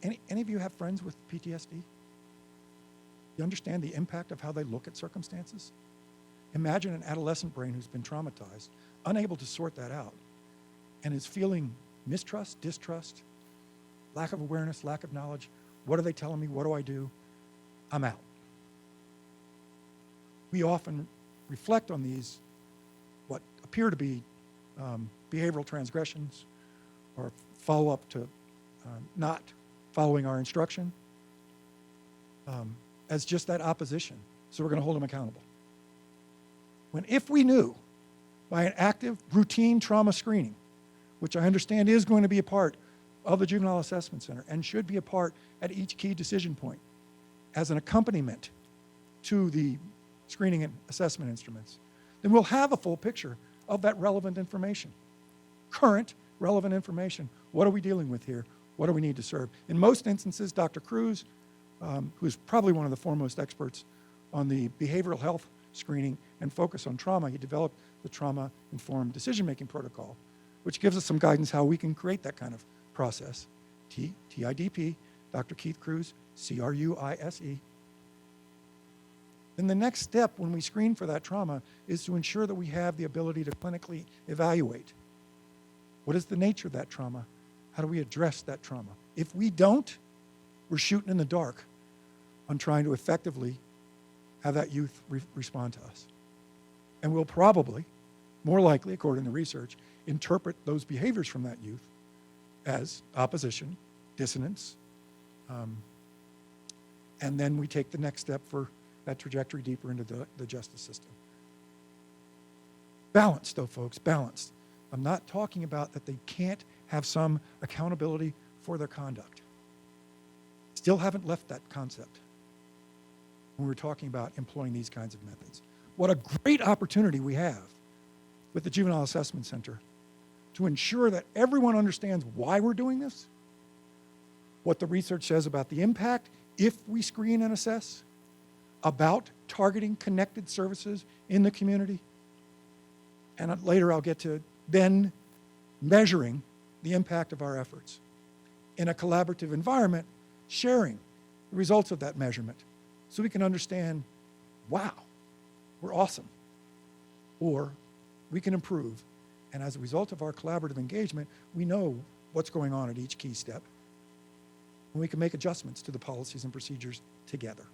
Any of you have friends with PTSD? You understand the impact of how they look at circumstances? Imagine an adolescent brain who's been traumatized, unable to sort that out, and is feeling mistrust, distrust, lack of awareness, lack of knowledge. What are they telling me? What do I do? I'm out. We often reflect on these, what appear to be behavioral transgressions or follow-up to not following our instruction, as just that opposition. So we're going to hold them accountable. When if we knew by an active, routine trauma screening, which I understand is going to be a part of the Juvenile Assessment Center and should be a part at each key decision point as an accompaniment to the screening and assessment instruments, then we'll have a full picture of that relevant information. Current relevant information. What are we dealing with here? What do we need to serve? In most instances, Dr. Cruz, who's probably one of the foremost experts on the behavioral health screening and focus on trauma, he developed the trauma-informed decision-making protocol, which gives us some guidance how we can create that kind of process. TIDP, Dr. Keith Cruz, CRUISE. Then the next step when we screen for that trauma is to ensure that we have the ability to clinically evaluate. What is the nature of that trauma? How do we address that trauma? If we don't, we're shooting in the dark on trying to effectively have that youth respond to us. And we'll probably, more likely, according to research, interpret those behaviors from that youth as opposition, dissonance, and then we take the next step for that trajectory deeper into the justice system. Balanced, though, folks, balanced. I'm not talking about that they can't have some accountability for their conduct. Still haven't left that concept when we're talking about employing these kinds of methods. What a great opportunity we have with the Juvenile Assessment Center to ensure that everyone understands why we're doing this, what the research says about the impact if we screen and assess, about targeting connected services in the community, and later I'll get to then measuring the impact of our efforts in a collaborative environment, sharing the results of that measurement so we can understand, wow, we're awesome, or we can improve. And as a result of our collaborative engagement, we know what's going on at each key step, and we can make adjustments to the policies and procedures together.